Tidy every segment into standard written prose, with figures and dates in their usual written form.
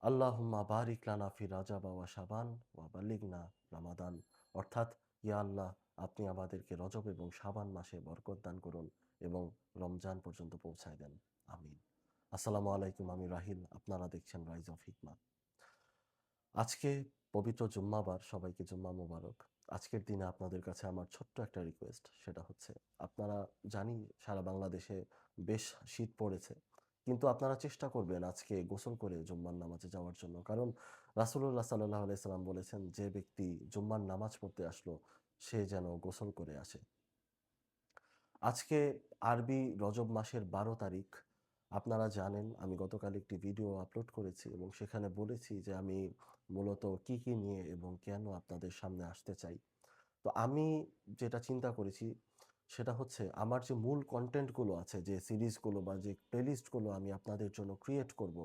আল্লাহুম্মা বারিক লানা ফি রাজাব ওয়া শাবান ওয়া বাল্লিগনা রামাদান। অর্থাৎ, ইয়া আল্লাহ, আপনি আমাদেরকে রজব এবং শাবান মাসে বরকত দান করুন এবং রমজান পর্যন্ত পৌঁছায় দেন। আমিন। আসসালামু আলাইকুম, আমি রাহিল। আপনারা দেখছেন রাইজ অফ হিকমা। আজকে পবিত্র জুম্মাবার, সবাইকে জুম্মা মোবারক। আজকের দিনে আপনাদের কাছে আমার ছোট্ট একটা রিকোয়েস্ট, সেটা হচ্ছে, আপনারা জানি সারা বাংলাদেশে বেশ শীত পড়েছে, কিন্তু আপনারা চেষ্টা করবেন আজকে গোসল করে জুম্মার নামাজে যাওয়ার জন্য। কারণ রাসূলুল্লাহ সাল্লাল্লাহু আলাইহি সাল্লাম বলেছেন, যে ব্যক্তি জুম্মার নামাজ পড়তে আসলো সে যেন গোসল করে আসে। আজকে আরবি রজব মাসের ১২ তারিখ। আপনারা জানেন আমি গতকাল একটি ভিডিও আপলোড করেছি এবং সেখানে বলেছি যে আমি মূলত কি নিয়ে এবং কেন আপনাদের সামনে আসতে চাই। তো আমি যেটা চিন্তা করেছি সেটা হচ্ছে, আমার যে মূল কনটেন্টগুলো আছে, যে সিরিজগুলো বা যে প্লেলিস্টগুলো আমি আপনাদের জন্য ক্রিয়েট করব,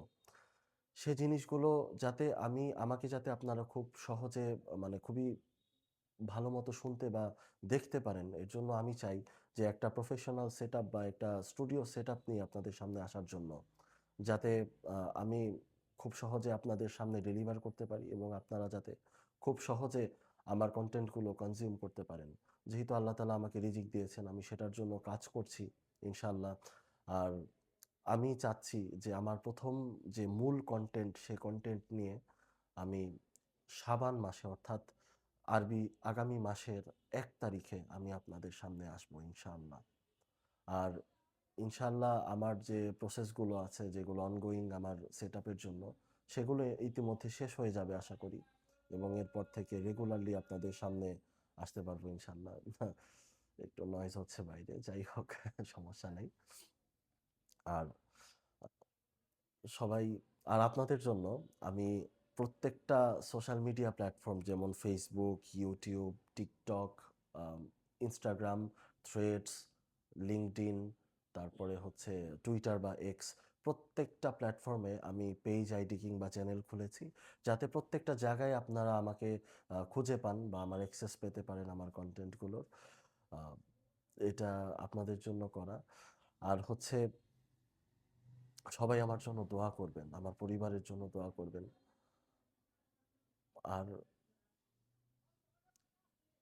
সে জিনিসগুলো আমাকে যাতে আপনারা খুব সহজে, মানে খুবই ভালোমতো শুনতে বা দেখতে পারেন, এর জন্য আমি চাই যে একটা প্রফেশনাল সেটআপ বা একটা স্টুডিও সেটআপ নিয়ে আপনাদের সামনে আসার জন্য। যাতে আমি খুব সহজে আপনাদের সামনে ডেলিভার করতে পারি এবং আপনারা যাতে খুব সহজে আমার কনটেন্টগুলো কনজিউম করতে পারেন। যেহেতু আল্লাহ তাআলা আমাকে রিজিক দিয়েছেন, আমি সেটার জন্য কাজ করছি ইনশাআল্লাহ। আর আমি চাচ্ছি যে আমার ১ম যে মূল কনটেন্ট, সে কনটেন্ট নিয়ে আমি শাবান মাসে, অর্থাৎ আরবি আগামী মাসের ১ তারিখে আমি আপনাদের সামনে আসবো ইনশাআল্লাহ। আর ইনশাআল্লাহ আমার যে প্রসেসগুলো আছে, যেগুলো অনগোয়িং আমার সেটআপের জন্য, সেগুলো ইতিমধ্যে শেষ হয়ে যাবে আশা করি এবং এরপর থেকে রেগুলারলি আপনাদের সামনে আসতে পারবো ইনশাআল্লাহ। একটু নয়েজ হচ্ছে বাইরে, যাই হোক সমস্যা নেই। আর সবাই আর আপনাদের জন্য আমি প্রত্যেকটা সোশ্যাল মিডিয়া প্ল্যাটফর্ম, যেমন Facebook, YouTube, TikTok, Instagram, threads, LinkedIn, তারপরে হচ্ছে টুইটার বা এক্স, প্রত্যেকটা প্ল্যাটফর্মে আমি পেজ আইডি কিংবা চ্যানেল খুলেছি, যাতে প্রত্যেকটা জায়গায় আপনারা আমাকে খুঁজে পান বা আমার অ্যাক্সেস পেতে পারেন আমার কন্টেন্টগুলোর। আহ, এটা আপনাদের জন্য করা। আর হচ্ছে, সবাই আমার জন্য দোয়া করবেন, আমার পরিবারের জন্য দোয়া করবেন। আর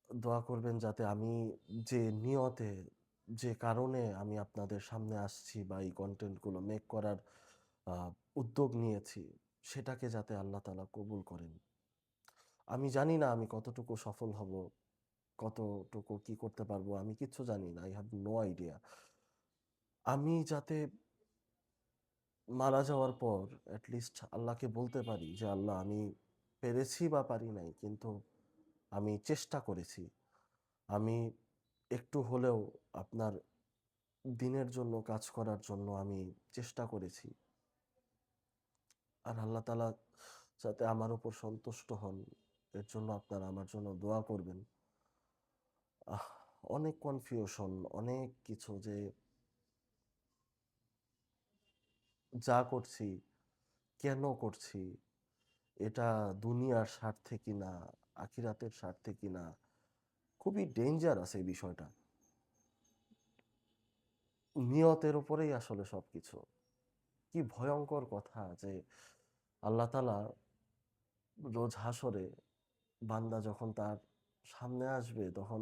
দোয়া করবেন যাতে আমি যে নিয়তে, যে কারণে আমি আপনাদের সামনে আসছি বা এই কন্টেন্টগুলো মেক করার আহ, উদ্যোগ নিয়েছি, সেটাকে যাতে আল্লাহ তাআলা কবুল করেন। আমি জানি না আমি কতটুকু সফল হব, কতটুকু কি করতে পারবো, আমি কিচ্ছু জানি না। I have no idea. আমি যাতে মারা যাওয়ার পর অ্যাটলিস্ট আল্লাহকে বলতে পারি যে, আল্লাহ, আমি পেরেছি বা পারি নাই, কিন্তু আমি চেষ্টা করেছি। আমি একটু হলেও আপনার দিনের জন্য কাজ করার জন্য আমি চেষ্টা করেছি। আর আল্লাহ তাআলা যাতে আমার উপর সন্তুষ্ট হন, এর জন্য আপনারা আমার জন্য দোয়া করবেন। আহ অনেক কনফিউশন, অনেক কিছু, যে যা করছি, কেন করছি, এটা দুনিয়ার স্বার্থে কিনা, আখিরাতের স্বার্থে কিনা, খুবই ডেঞ্জারাস এই বিষয়টা। নিয়তের উপরেই আসলে সবকিছু। কি ভয়ঙ্কর কথা যে আল্লাহ তাআলা রোজ হাসরে বান্দা যখন তার সামনে আসবে, তখন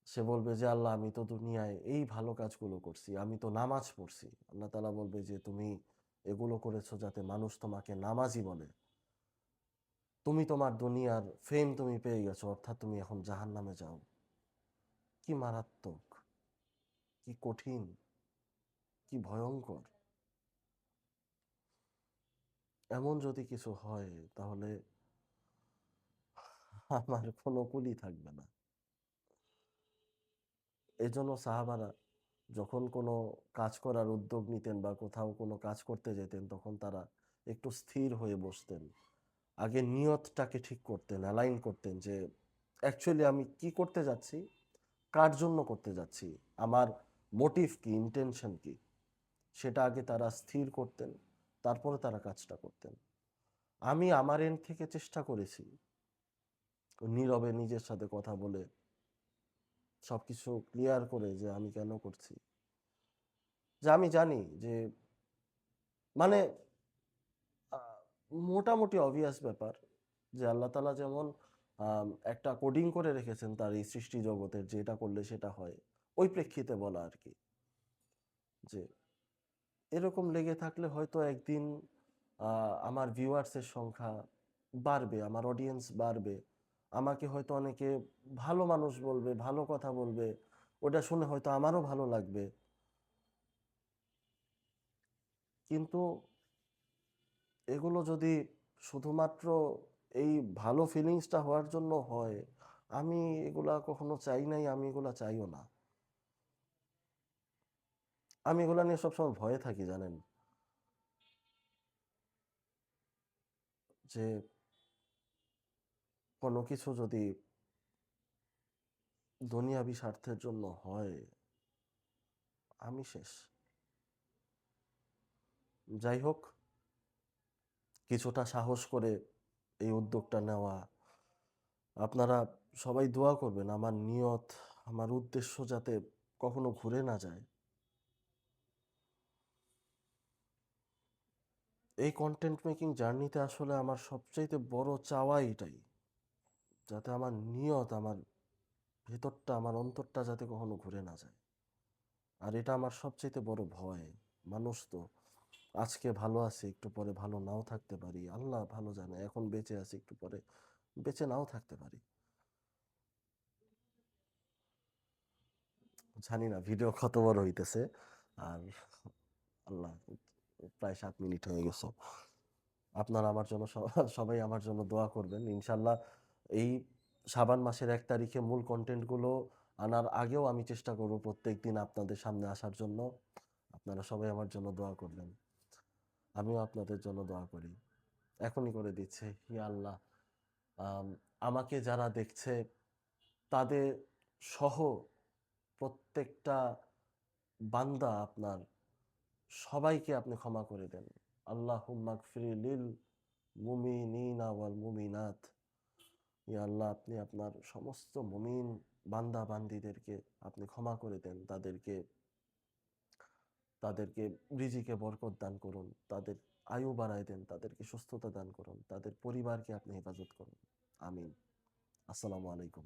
সে বলবে যে, আল্লাহ, আমি তো দুনিয়ায় এই ভালো কাজগুলো করছি, আমি তো নামাজ পড়ছি। আল্লাহ তাআলা বলবে যে, তুমি এগুলো করেছো যাতে মানুষ তোমাকে নামাজি বলে। তুমি তোমার দুনিয়ার ফেম তুমি পেয়ে গেছো, অর্থাৎ তুমি এখন জাহান্নামে যাও। কি মারাত্মক, কি কঠিন, কি ভয়ঙ্কর! এমন যদি কিছু হয়, তাহলে আমার কোনো কুলই থাকবে না। এজন্য সাহাবারা যখন কোনো কাজ করার উদ্যোগ নিতেন বা কোথাও কোনো কাজ করতে যেতেন, তখন তারা একটু স্থির হয়ে বসতেন। আগে নিয়তটাকে ঠিক করতেন, অ্যালাইন করতেন যে অ্যাকচুয়ালি আমি কি করতে যাচ্ছি, কার জন্য করতে যাচ্ছি, আমার মোটিভ কি, ইন্টেনশন কি, সেটা আগে তারা স্থির করতেন, তারপরে তারা কাজটা করতেন। আমি আমার এন্ড থেকে চেষ্টা করেছি নীরবে নিজের সাথে কথা বলে সবকিছু ক্লিয়ার করে, যে আমি কেন করছি। যে আমি জানি যে, মানে মোটামুটি obvious ব্যাপার যে আল্লাহ তাআলা যেমন একটা কোডিং করে রেখেছেন তার এই সৃষ্টি জগতের যে এটা করলে সেটা হয়। ওই প্রেক্ষিতে বলা আরকি। যে এরকম লেগে থাকলে হয়তো একদিন আ আমার ভিউয়ার্স এর সংখ্যা বাড়বে, আমার অডিয়েন্স বাড়বে। আমাকে হয়তো অনেকে ভালো মানুষ বলবে, ভালো কথা বলবে। ওটা শুনে হয়তো আমারও ভালো লাগবে। কিন্তু এগুলো যদি শুধুমাত্র এই ভালো ফিলিংসটা হওয়ার জন্য হয়, আমি এগুলা কখনো চাই নাই, আমি এগুলা চাইও না। আমি এগুলা নিয়ে সবসময় ভয়ে থাকি জানেন? যে কোনো কিছু যদি দুনিয়াবি স্বার্থের জন্য হয়, আমি শেষ। যাই হোক, কিছুটা সাহস করে এই উদ্যোগটা নেওয়া। আপনারা সবাই দোয়া করবেন আমার নিয়ত, আমার উদ্দেশ্য যাতে কখনো ঘুরে না যায়। এই কনটেন্ট মেকিং জার্নিতে আসলে আমার সবচাইতে বড় চাওয়া এটাই। যাতে আমার নিয়ত, আমার ভেতরটা, আমার অন্তরটা যাতে কখনো ঘুরে না যায়। আর এটা আমার সবচাইতে বড় ভয়। মানুষ তো আজকে ভালো আছি, একটু পরে ভালো নাও থাকতে পারি। আল্লাহ ভালো জানে। এখন বেঁচে আছি, একটু পরে বেঁচে নাও থাকতে পারি। জানি না ভিডিও কত বড় হইতেছে। আর আল্লাহ, প্রায় ৭ মিনিট হয়ে গেছে। আপনারা আমার জন্য সবাই আমার জন্য দোয়া করবেন। ইনশাআল্লাহ এই শাবান মাসের ১ তারিখে মূল কনটেন্ট গুলো আনার আগেও আমি চেষ্টা করব প্রত্যেকদিন আপনাদের সামনে আসার জন্য। আপনারা সবাই আমার জন্য দোয়া করবেন। আমিও আপনাদের জন্য দোয়া করি। এখনই করে দিচ্ছি। ইয়া আল্লাহ, আম আমাকে যারা দেখছে তাদের সহ প্রত্যেকটা বান্দা আপনার সবাইকে আপনি ক্ষমা করে দেন। আল্লাহুম্মা গফির লিল মুমিনিনা ওয়াল মুমিনাত। ইয়া আল্লাহ, আপনি আপনার সমস্ত মুমিন বান্দা-বান্দীদেরকে আপনি ক্ষমা করে দেন। তাদেরকে রিজিকে বরকত দান করুন। তাদের আয়ু বাড়ায় দেন। তাদেরকে সুস্থতা দান করুন। তাদের পরিবারকে আপনি হেফাজত করুন। আমিন। আসসালামু আলাইকুম।